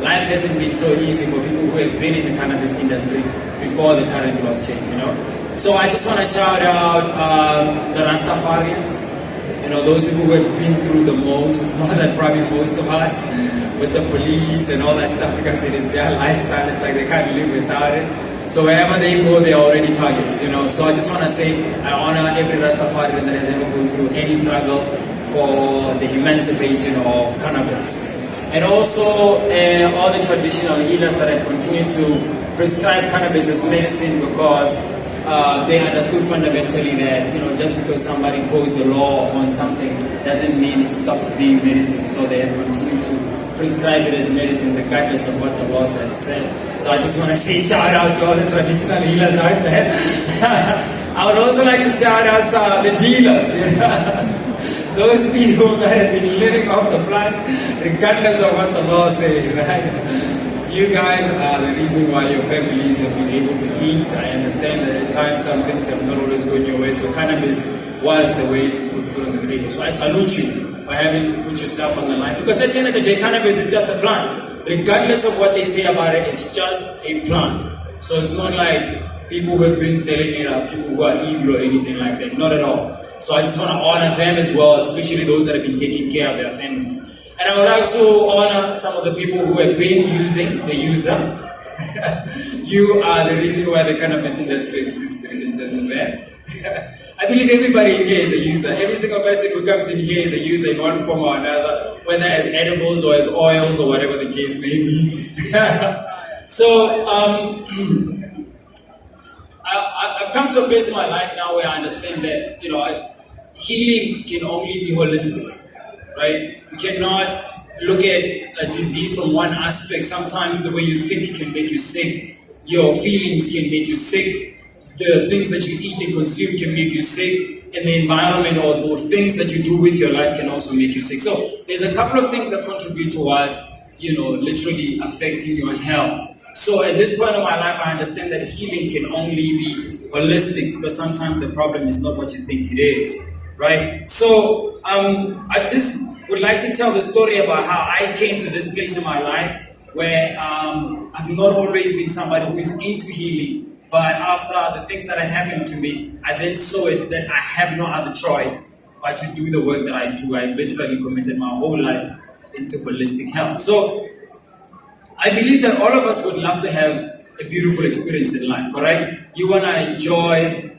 life hasn't been so easy for people who have been in the cannabis industry before the current laws change, So I just want to shout out the Rastafarians, those people who have been through the most, more than probably most of us, with the police and all that stuff, because it is their lifestyle. It's like they can't live without it. So wherever they go, they're already targets, So I just want to say I honor every Rastafarian that has ever gone through any struggle for the emancipation of cannabis. And also all the traditional healers that have continued to prescribe cannabis as medicine, because they understood fundamentally that just because somebody imposed the law on something doesn't mean it stops being medicine. So they have continued to prescribe it as medicine regardless of what the laws have said. So I just want to say shout out to all the traditional healers out there. I would also like to shout out the dealers. Those people that have been living off the plant regardless of what the law says, right? You guys are the reason why your families have been able to eat. I understand that at times some things have not always gone your way, so cannabis was the way to put food on the table. So I salute you for having put yourself on the line, because at the end of the day, cannabis is just a plant. Regardless of what they say about it, it's just a plant. So it's not like people who have been selling it are people who are evil or anything like that. Not at all. So I just want to honor them as well, especially those that have been taking care of their families. And I would also honor some of the people who have been using the user. You are the reason why the cannabis industry exists, ladies and gentlemen. I believe everybody in here is a user. Every single person who comes in here is a user in one form or another, whether as edibles or as oils or whatever the case may be. So, I've come to a place in my life now where I understand that, healing can only be holistic, right? We cannot look at a disease from one aspect. Sometimes the way you think can make you sick. Your feelings can make you sick. The things that you eat and consume can make you sick. And the environment or the things that you do with your life can also make you sick. So there's a couple of things that contribute towards, literally affecting your health. So at this point of my life, I understand that healing can only be holistic, because sometimes the problem is not what you think it is, right? So I just would like to tell the story about how I came to this place in my life where I've not always been somebody who is into healing. But after the things that had happened to me, I then saw it that I have no other choice but to do the work that I do. I literally committed my whole life into holistic health. So I believe that all of us would love to have a beautiful experience in life, correct? You want to enjoy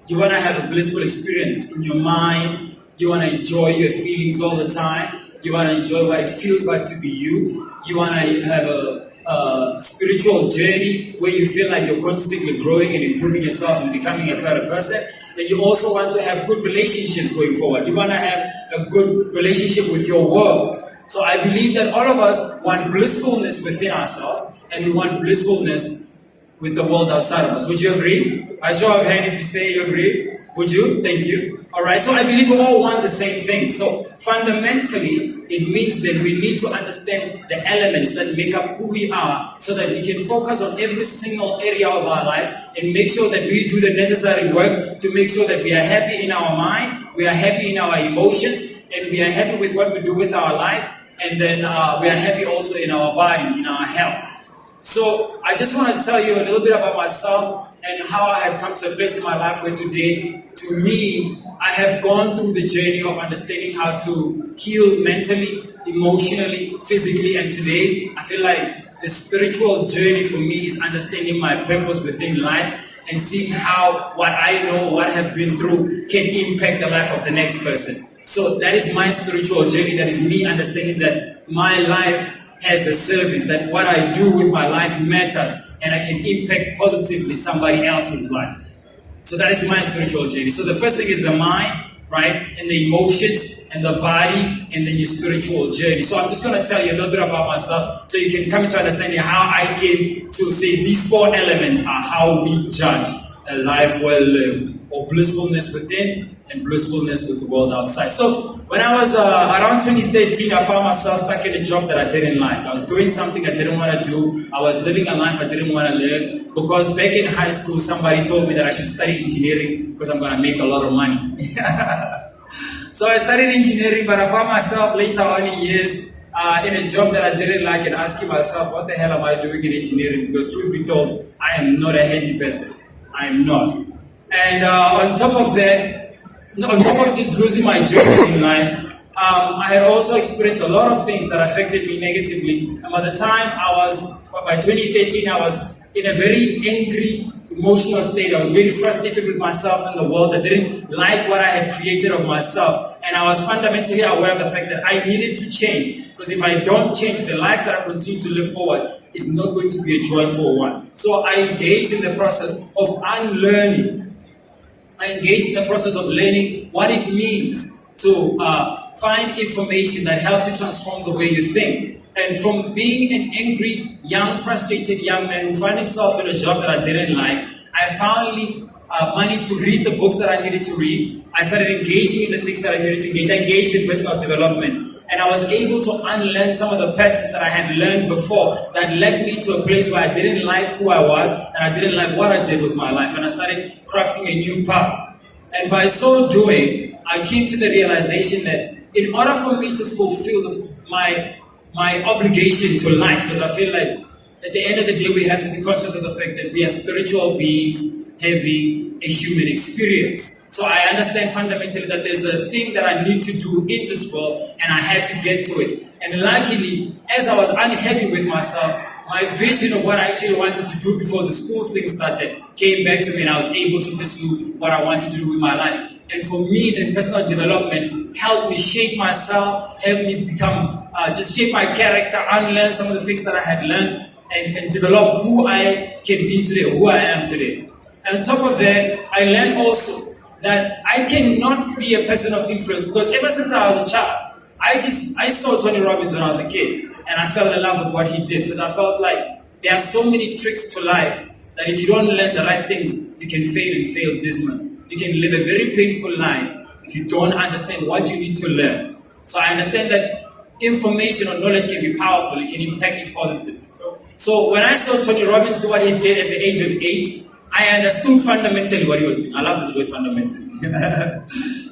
you want to have a blissful experience in your mind. You want to enjoy your feelings all the time. You want to enjoy what it feels like to be you. You want to have a spiritual journey where you feel like you're constantly growing and improving yourself and becoming a better person. And you also want to have good relationships going forward. You want to have a good relationship with your world. So I believe that all of us want blissfulness within ourselves, and we want blissfulness with the world outside of us. Would you agree? I show of hand if you say you agree. Would you? Thank you. All right, so I believe we all want the same thing. So fundamentally, it means that we need to understand the elements that make up who we are, so that we can focus on every single area of our lives and make sure that we do the necessary work to make sure that we are happy in our mind, we are happy in our emotions, and we are happy with what we do with our lives, and then we are happy also in our body, in our health. So I just want to tell you a little bit about myself and how I have come to a place in my life where today, to me, I have gone through the journey of understanding how to heal mentally, emotionally, physically, and today I feel like the spiritual journey for me is understanding my purpose within life and seeing how what I know, what I have been through can impact the life of the next person. So that is my spiritual journey. That is me understanding that my life has a service, that what I do with my life matters, and I can impact positively somebody else's life. So that is my spiritual journey. So the first thing is the mind, right? And the emotions and the body, and then your spiritual journey. So I'm just going to tell you a little bit about myself so you can come into understanding how I came to say these four elements are how we judge a life well lived, or blissfulness within and blissfulness with the world outside. So when I was around 2013, I found myself stuck in a job that I didn't like. I was doing something I didn't want to do. I was living a life I didn't want to live, because back in high school, somebody told me that I should study engineering because I'm going to make a lot of money. So I studied engineering, but I found myself later on in years in a job that I didn't like and asking myself, what the hell am I doing in engineering? Because truth be told, I am not a handy person. I am not. And on top of that, on top of just losing my job in life, I had also experienced a lot of things that affected me negatively. And by the time by 2013, I was in a very angry, emotional state. I was very frustrated with myself and the world. I didn't like what I had created of myself. And I was fundamentally aware of the fact that I needed to change. Because if I don't change, the life that I continue to live forward is not going to be a joyful one. So I engaged in the process of unlearning. I engaged in the process of learning what it means to find information that helps you transform the way you think. And from being an angry, young, frustrated young man who found himself in a job that I didn't like, I finally managed to read the books that I needed to read. I started engaging in the things that I needed to engage. I engaged in personal development. And I was able to unlearn some of the patterns that I had learned before that led me to a place where I didn't like who I was and I didn't like what I did with my life. And I started crafting a new path. And by so doing, I came to the realization that in order for me to fulfill my obligation to life, because I feel like at the end of the day, we have to be conscious of the fact that we are spiritual beings having a human experience. So I understand fundamentally that there's a thing that I need to do in this world, and I had to get to it. And luckily, as I was unhappy with myself, my vision of what I actually wanted to do before the school thing started came back to me, and I was able to pursue what I wanted to do with my life. And for me, then personal development helped me shape myself, helped me become, just shape my character, unlearn some of the things that I had learned, and develop who I can be today, who I am today. And on top of that, I learned also that I cannot be a person of influence, because ever since I was a child, I saw Tony Robbins when I was a kid, and I fell in love with what he did, because I felt like there are so many tricks to life that if you don't learn the right things, you can fail and fail dismally. You can live a very painful life if you don't understand what you need to learn. So I understand that information or knowledge can be powerful, it can impact you positively. So when I saw Tony Robbins do what he did at the age of 8, I understood fundamentally what he was doing. I love this word, fundamentally.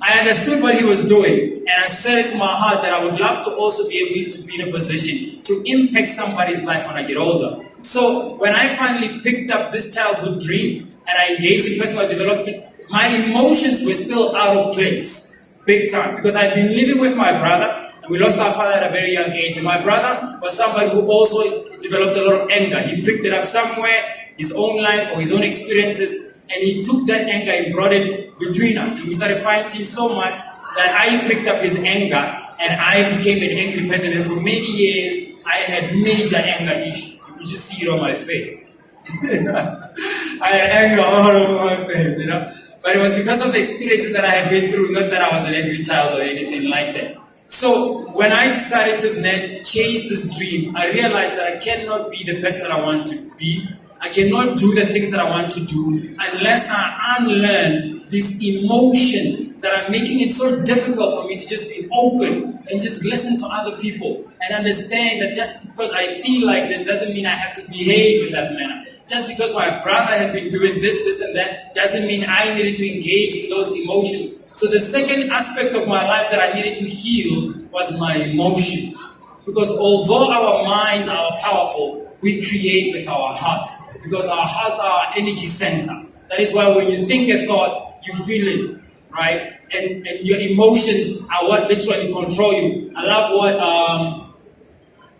I understood what he was doing, and I said in my heart that I would love to also be able to be in a position to impact somebody's life when I get older. So when I finally picked up this childhood dream and I engaged in personal development, my emotions were still out of place, big time, because I'd been living with my brother, and we lost our father at a very young age. And my brother was somebody who also developed a lot of anger. He picked it up somewhere, his own life or his own experiences, and he took that anger and brought it between us. And we started fighting so much that I picked up his anger and I became an angry person. And for many years, I had major anger issues. You could just see it on my face. I had anger all over my face, you know. But it was because of the experiences that I had been through, not that I was an angry child or anything like that. So when I decided to then chase this dream, I realized that I cannot be the person that I want to be. I cannot do the things that I want to do unless I unlearn these emotions that are making it so difficult for me to just be open and just listen to other people and understand that just because I feel like this doesn't mean I have to behave in that manner. Just because my brother has been doing this and that doesn't mean I needed to engage in those emotions. So the second aspect of my life that I needed to heal was my emotions. Because although our minds are powerful, we create with our hearts. Because our hearts are our energy center. That is why when you think a thought, you feel it, right? And your emotions are what literally control you. I love what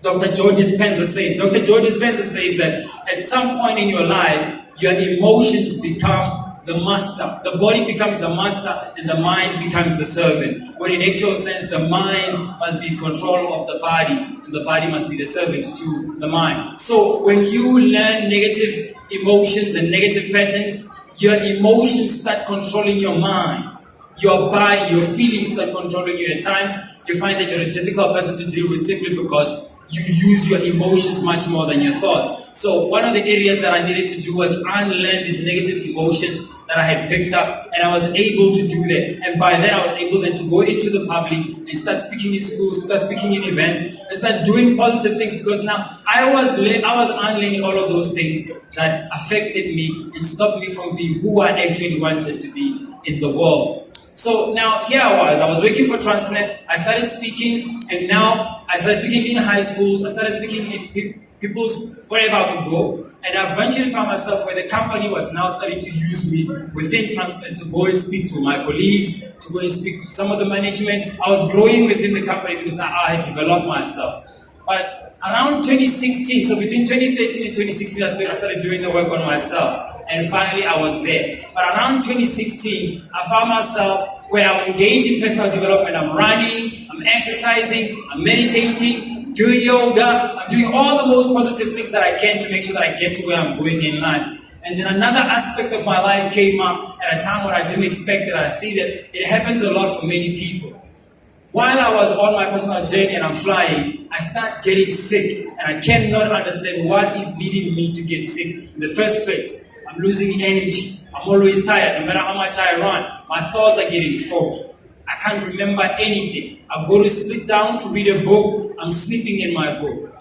Dr. Joe Dispenza says. Dr. Joe Dispenza says that at some point in your life, your emotions become the master. The body becomes the master and the mind becomes the servant. When in actual sense, the mind must be in control of the body and the body must be the servant to the mind. So when you learn negative emotions and negative patterns, your emotions start controlling your mind. Your body, your feelings start controlling you. At times, you find that you're a difficult person to deal with simply because you use your emotions much more than your thoughts. So one of the areas that I needed to do was unlearn these negative emotions that I had picked up, and I was able to do that. And by then, I was able then to go into the public and start speaking in schools, start speaking in events, and start doing positive things, because now I was unlearning all of those things that affected me and stopped me from being who I actually wanted to be in the world. So now here I was working for Transnet. I started speaking, and now I started speaking in high schools. I started speaking in people's wherever I could go, and I eventually found myself where the company was now starting to use me within Transnet to go and speak to my colleagues, to go and speak to some of the management. I was growing within the company because now I had developed myself. But around 2016, so between 2013 and 2016, I started doing the work on myself. And finally, I was there. But around 2016, I found myself where I'm engaged in personal development. I'm running, I'm exercising, I'm meditating, doing yoga. I'm doing all the most positive things that I can to make sure that I get to where I'm going in life. And then another aspect of my life came up at a time when I didn't expect it. I see that it happens a lot for many people. While I was on my personal journey and I'm flying, I start getting sick. And I cannot understand what is leading me to get sick in the first place. I'm losing energy. I'm always tired. No matter how much I run, my thoughts are getting foggy. I can't remember anything. I go to sit down to read a book. I'm sleeping in my book.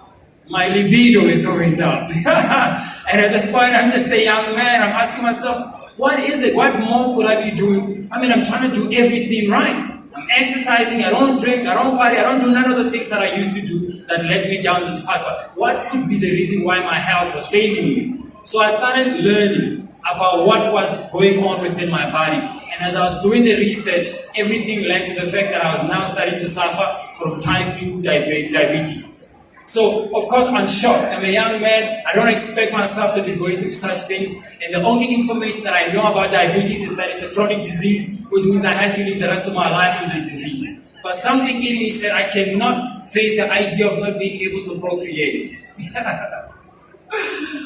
My libido is going down. And at this point, I'm just a young man. I'm asking myself, what is it? What more could I be doing? I mean, I'm trying to do everything right. I'm exercising, I don't drink, I don't party, I don't do none of the things that I used to do that led me down this path. But what could be the reason why my health was failing me? So I started learning about what was going on within my body. And as I was doing the research, everything led to the fact that I was now starting to suffer from type 2 diabetes. So, of course, I'm shocked. I'm a young man. I don't expect myself to be going through such things. And the only information that I know about diabetes is that it's a chronic disease, which means I had to live the rest of my life with this disease. But something in me said I cannot face the idea of not being able to procreate.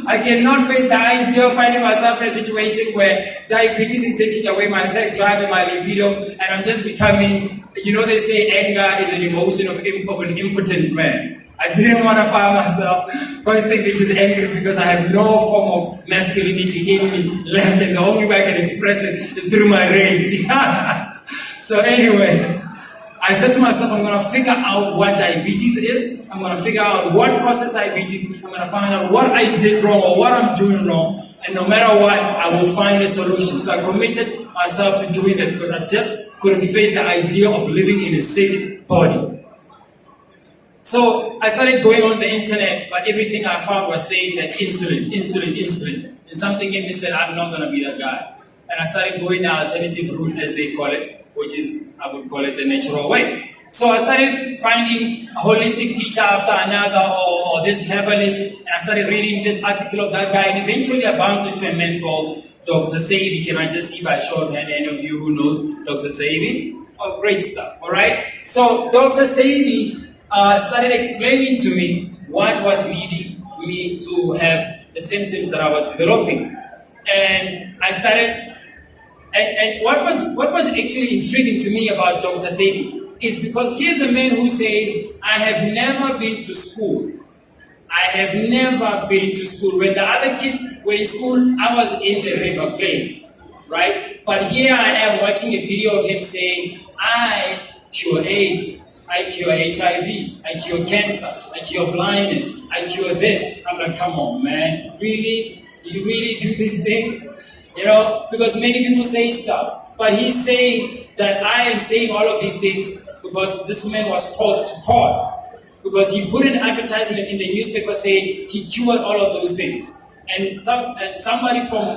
I cannot face the idea of finding myself in a situation where diabetes is taking away my sex drive and my libido, and I'm just becoming, they say anger is an emotion of an impotent man. I didn't want to find myself constantly just angry because I have no form of masculinity in me left, and the only way I can express it is through my rage. So anyway, I said to myself, I'm going to figure out what diabetes is. I'm going to figure out what causes diabetes. I'm going to find out what I did wrong or what I'm doing wrong. And no matter what, I will find a solution. So I committed myself to doing that because I just couldn't face the idea of living in a sick body. So I started going on the internet, but everything I found was saying that insulin. And something in me said, I'm not going to be that guy. And I started going the alternative route, as they call it, which is, I would call it the natural way. So I started finding a holistic teacher after another, or this herbalist, and I started reading this article of that guy, and eventually I bumped into a man called Dr. Sabi. Can I just see by show of hand any of you who know Dr. Sabi? Oh, great stuff, all right? So Dr. Sabi started explaining to me what was leading me to have the symptoms that I was developing. And I started, and what was actually intriguing to me about Dr. Sabi is because here's a man who says, I have never been to school. I have never been to school. When the other kids were in school, I was in the river playing, right? But here I am watching a video of him saying, I cure AIDS. I cure HIV, I cure cancer, I cure blindness, I cure this. I'm like, come on, man, really? Do you really do these things? Because many people say stuff, but he's saying that I am saying all of these things because this man was called to court, because he put an advertisement in the newspaper saying he cured all of those things. And somebody from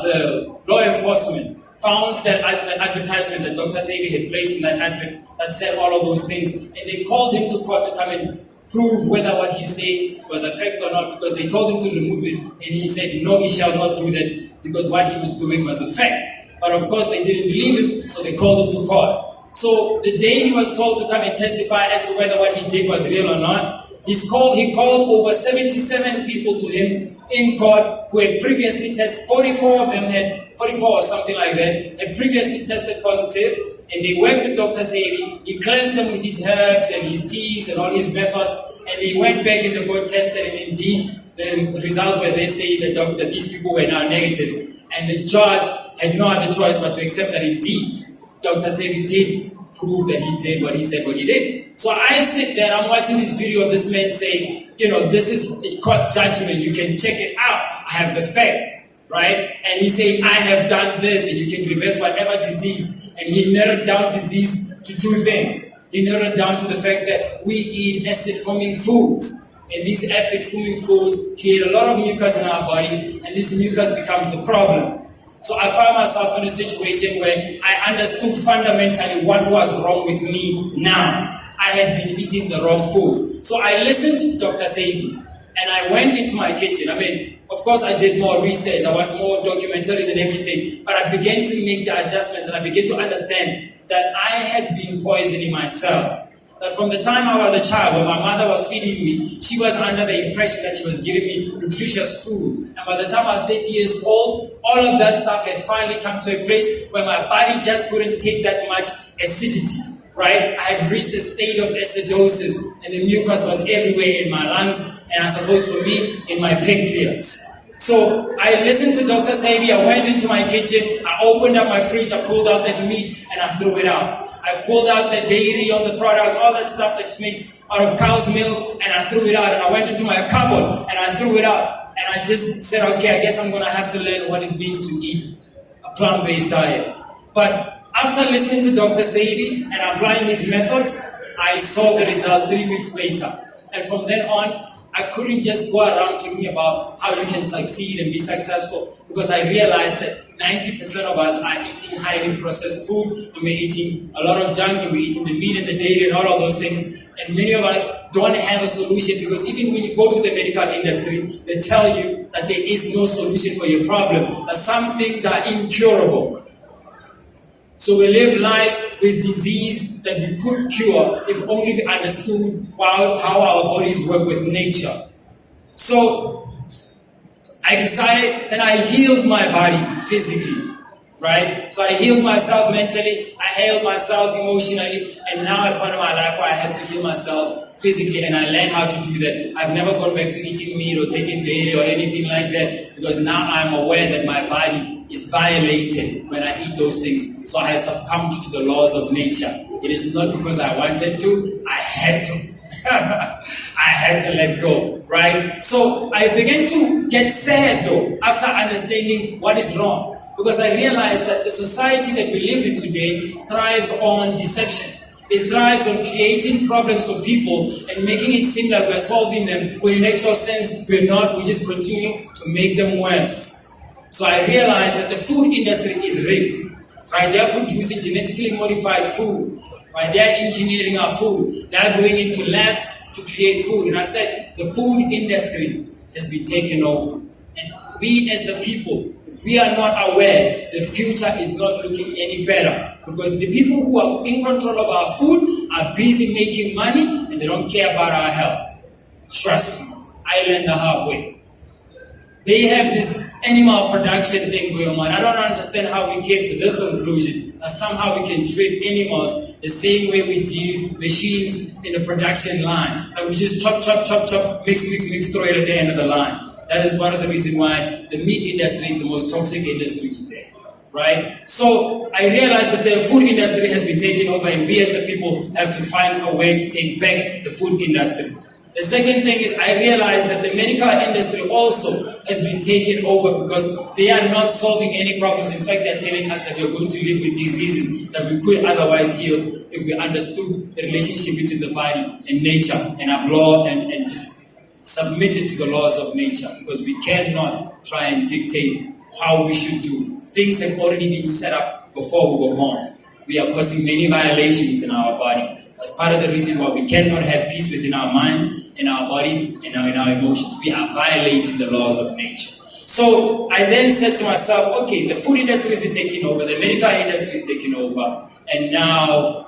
the law enforcement found that advertisement that Dr. Sabi had placed in that advert that said all of those things, and they called him to court to come and prove whether what he said was a fact or not, because they told him to remove it, and he said, no, he shall not do that, because what he was doing was a fact. But of course, they didn't believe him, so they called him to court. So the day he was told to come and testify as to whether what he did was real or not, he called over 77 people to him in court who had previously tested. 44 of them had, 44 or something like that, had previously tested positive, and they worked with Dr. Sabi. He cleansed them with his herbs and his teas and all his methods, and they went back and they got tested, and indeed the results were they say that these people were now negative. And the judge had no other choice but to accept that indeed Dr. Sabi did prove that he did what he said what he did. So I sit there, I'm watching this video of this man saying, this is court judgment, you can check it out, I have the facts, right? And he's saying, I have done this, and you can reverse whatever disease And he narrowed down disease to two things. He narrowed it down to the fact that we eat acid-forming foods. And these acid-forming foods create a lot of mucus in our bodies, and this mucus becomes the problem. So I found myself in a situation where I understood fundamentally what was wrong with me now. I had been eating the wrong foods. So I listened to Dr. Sebi, and I went into my kitchen. I mean, of course I did more research, I watched more documentaries and everything, but I began to make the adjustments and I began to understand that I had been poisoning myself. That from the time I was a child, when my mother was feeding me, she was under the impression that she was giving me nutritious food. And by the time I was 30 years old, all of that stuff had finally come to a place where my body just couldn't take that much acidity, right? I had reached a state of acidosis, and the mucus was everywhere in my lungs, and I suppose for me, in my pancreas. So I listened to Dr. Sebi, I went into my kitchen, I opened up my fridge, I pulled out that meat, and I threw it out. I pulled out the dairy on the products, all that stuff that's made out of cow's milk, and I threw it out. And I went into my cupboard and I threw it out. And I just said, okay, I guess I'm going to have to learn what it means to eat a plant-based diet. But after listening to Dr. Sebi and applying his methods, I saw the results 3 weeks later. And from then on, I couldn't just go around talking about how you can succeed and be successful, because I realized that 90% of us are eating highly processed food, and we're eating a lot of junk, and we're eating the meat and the dairy and all of those things. And many of us don't have a solution, because even when you go to the medical industry, they tell you that there is no solution for your problem, that some things are incurable. So we live lives with disease that we could cure if only we understood how our bodies work with nature. So I decided that I healed my body physically, right? So I healed myself mentally, I healed myself emotionally, and now a point in my life where I had to heal myself physically, and I learned how to do that. I've never gone back to eating meat or taking dairy or anything like that, because now I'm aware that my body is violated when I eat those things. So I have succumbed to the laws of nature. It is not because I wanted to, I had to. I had to let go, right? So I began to get sad though, after understanding what is wrong. Because I realized that the society that we live in today thrives on deception. It thrives on creating problems for people and making it seem like we're solving them, when in actual sense we're not, we just continue to make them worse. So I realized that the food industry is rigged, right? They are producing genetically modified food, right? They are engineering our food. They are going into labs to create food. And I said, the food industry has been taken over. And we as the people, if we are not aware, the future is not looking any better. Because the people who are in control of our food are busy making money, and they don't care about our health. Trust me, I learned the hard way. They have this animal production thing going on. I don't understand how we came to this conclusion, that somehow we can treat animals the same way we do machines in the production line. And we just chop, mix, throw it at the end of the line. That is one of the reasons why the meat industry is the most toxic industry today, right? So I realized that the food industry has been taken over, and we as the people have to find a way to take back the food industry. The second thing is, I realized that the medical industry also has been taken over, because they are not solving any problems. In fact, they're telling us that we're going to live with diseases that we could otherwise heal if we understood the relationship between the body and nature, and our and just submit it to the laws of nature, because we cannot try and dictate how we should do. Things have already been set up before we were born. We are causing many violations in our body. That's part of the reason why we cannot have peace within our minds, in our bodies, and in our emotions. We are violating the laws of nature. So I then said to myself, okay, the food industry has been taken over, the medical industry is taken over, and now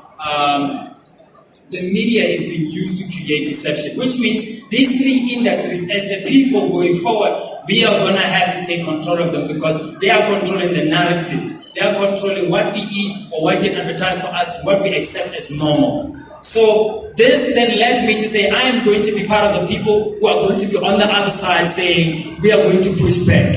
the media is being used to create deception, which means these three industries, as the people going forward, we are going to have to take control of them, because they are controlling the narrative. They are controlling what we eat or what get advertised to us and what we accept as normal. So this then led me to say, I am going to be part of the people who are going to be on the other side saying, we are going to push back.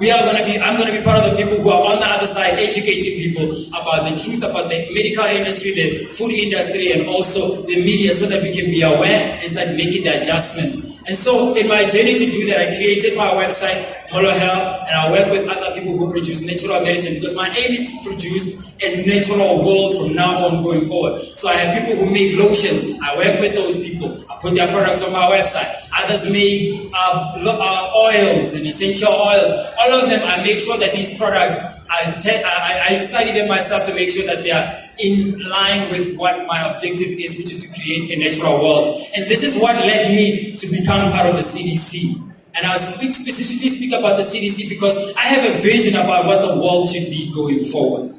I'm going to be part of the people who are on the other side educating people about the truth about the medical industry, the food industry, and also the media, so that we can be aware and start making the adjustments. And so in my journey to do that, I created my website, Molo Health, and I work with other people who produce natural medicine because my aim is to produce a natural world from now on going forward. So I have people who make lotions. I work with those people. I put their products on my website. Others make oils and essential oils. All of them, I make sure that these products, I study them myself to make sure that they are in line with what my objective is, which is to create a natural world. And this is what led me to become part of the CDC. And I'll specifically speak about the CDC because I have a vision about what the world should be going forward.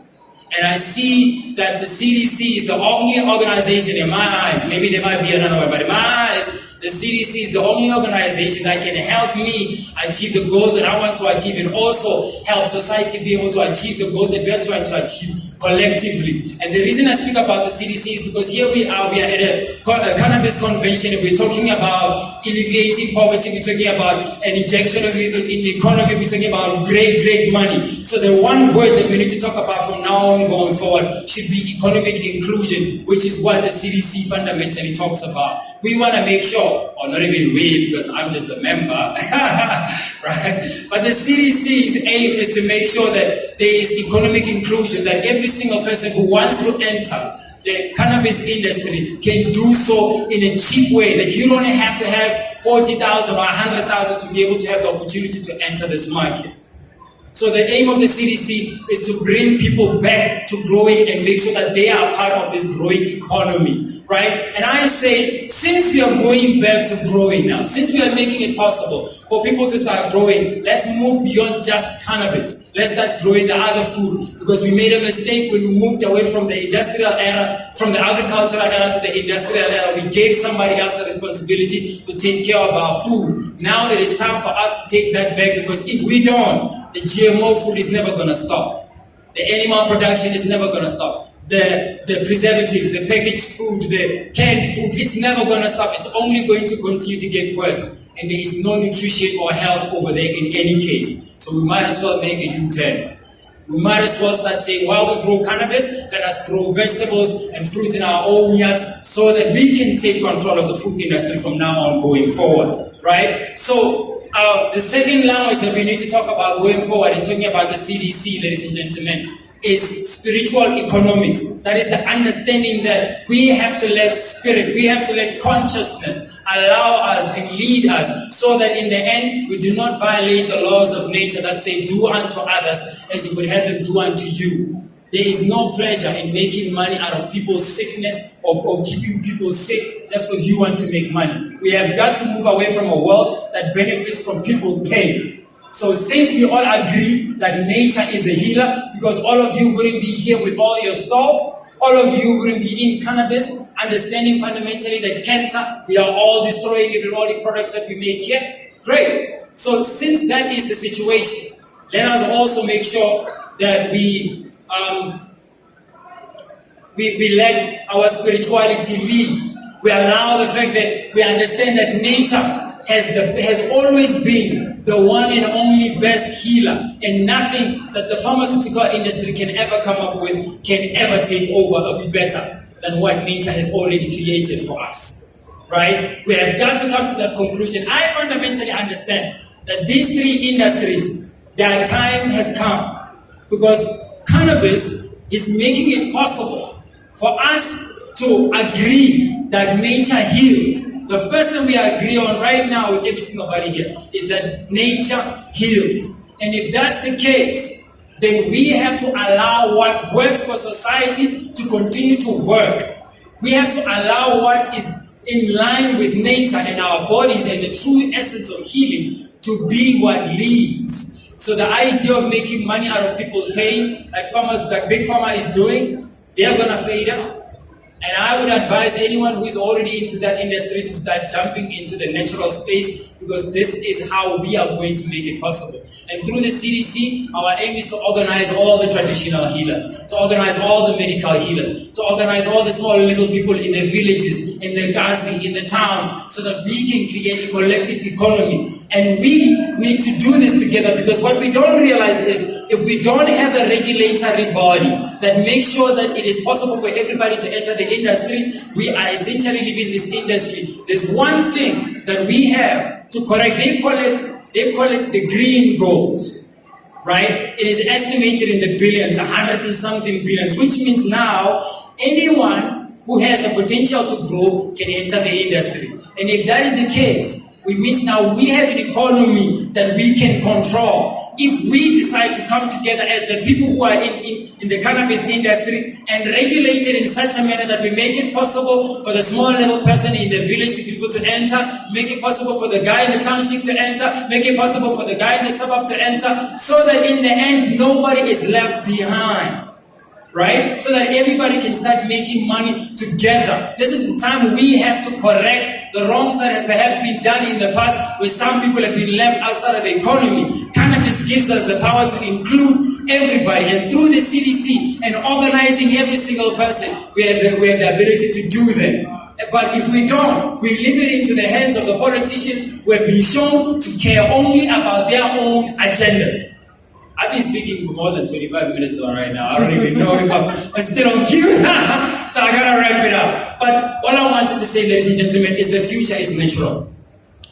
And I see that the CDC is the only organization in my eyes, maybe there might be another one, but in my eyes, the CDC is the only organization that can help me achieve the goals that I want to achieve and also help society be able to achieve the goals that we are trying to achieve collectively. And the reason I speak about the CDC is because here we are at a cannabis convention and we're talking about alleviating poverty, we're talking about an injection in the economy, we're talking about great money. So the one word that we need to talk about from now on going forward should be economic inclusion, which is what the CDC fundamentally talks about. We want to make sure, or not even we, because I'm just a member, right? But the CDC's aim is to make sure that there is economic inclusion, that every single person who wants to enter the cannabis industry can do so in a cheap way, that you don't have to have 40,000 or 100,000 to be able to have the opportunity to enter this market. So the aim of the CDC is to bring people back to growing and make sure that they are part of this growing economy, right? And I say, since we are going back to growing now, since we are making it possible for people to start growing, let's move beyond just cannabis. Let's start growing the other food, because we made a mistake when we moved away from the industrial era, from the agricultural era to the industrial era. We gave somebody else the responsibility to take care of our food. Now it is time for us to take that back, because if we don't, the GMO food is never going to stop. The animal production is never going to stop. The preservatives, the packaged food, the canned food, it's never going to stop. It's only going to continue to get worse. And there is no nutrition or health over there in any case. So we might as well make a U-turn. We might as well start saying, while we grow cannabis, let us grow vegetables and fruits in our own yards so that we can take control of the food industry from now on going forward, right? So the second language that we need to talk about going forward and talking about the CDC, ladies and gentlemen, is spiritual economics. That is the understanding that we have to let spirit, we have to let consciousness allow us and lead us, so that in the end we do not violate the laws of nature that say do unto others as you would have them do unto you. There is no pleasure in making money out of people's sickness or keeping people sick just because you want to make money. We have got to move away from a world that benefits from people's pain. So since we all agree that nature is a healer, because all of you wouldn't be here with all your stalls, all of you wouldn't be in cannabis, understanding fundamentally that cancer, we are all destroying it with all the products that we make here. Great. So since that is the situation, let us also make sure that we let our spirituality lead. We allow the fact that we understand that nature has always been the one and only best healer, and nothing that the pharmaceutical industry can ever come up with can ever take over or be better than what nature has already created for us, right? We have got to come to that conclusion. I fundamentally understand that these three industries, their time has come, because cannabis is making it possible for us to agree that nature heals. The first thing we agree on right now with every single body here is that nature heals. And if that's the case, then we have to allow what works for society to continue to work. We have to allow what is in line with nature and our bodies and the true essence of healing to be what leads. So the idea of making money out of people's pain, like Big Pharma is doing, they're gonna fade out. And I would advise anyone who is already into that industry to start jumping into the natural space, because this is how we are going to make it possible. And through the CDC, our aim is to organize all the traditional healers, to organize all the medical healers, to organize all the small little people in the villages, in the Gazi, in the towns, so that we can create a collective economy. And we need to do this together, because what we don't realize is if we don't have a regulatory body that makes sure that it is possible for everybody to enter the industry, we are essentially living this industry. There's one thing that we have to correct. They call it the green gold, right? It is estimated in the billions, 100 and something billions, which means now anyone who has the potential to grow can enter the industry. And if that is the case, it means now we have an economy that we can control. If we decide to come together as the people who are in the cannabis industry and regulate it in such a manner that we make it possible for the small little person in the village to be able to enter, make it possible for the guy in the township to enter, make it possible for the guy in the suburb to enter, so that in the end nobody is left behind. Right? So that everybody can start making money together. This is the time we have to correct the wrongs that have perhaps been done in the past, where some people have been left outside of the economy. Cannabis gives us the power to include everybody, and through the CDC and organizing every single person, we have the ability to do that. But if we don't, we leave it into the hands of the politicians who have been shown to care only about their own agendas. I've been speaking for more than 25 minutes right now. I don't even know if I'm still on cue. So I gotta wrap it up. But what I wanted to say, ladies and gentlemen, is the future is natural.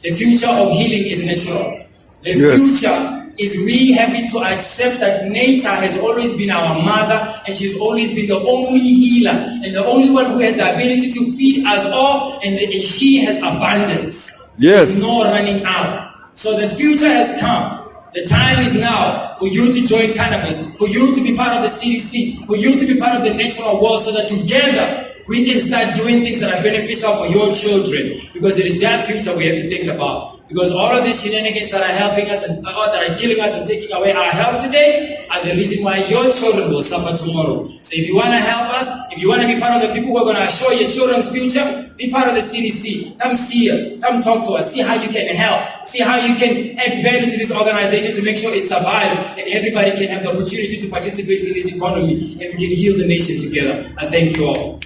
The future of healing is natural. The future is we having to accept that nature has always been our mother, and she's always been the only healer and the only one who has the ability to feed us all, and she has abundance. There's no running out. So the future has come. The time is now for you to join cannabis, for you to be part of the CDC, for you to be part of the natural world, so that together we can start doing things that are beneficial for your children, because it is their future we have to think about. Because all of these shenanigans that are helping us and that are killing us and taking away our health today are the reason why your children will suffer tomorrow. So if you want to help us, if you want to be part of the people who are going to assure your children's future, be part of the CDC. Come see us. Come talk to us. See how you can help. See how you can add value to this organization to make sure it survives and everybody can have the opportunity to participate in this economy, and we can heal the nation together. I thank you all.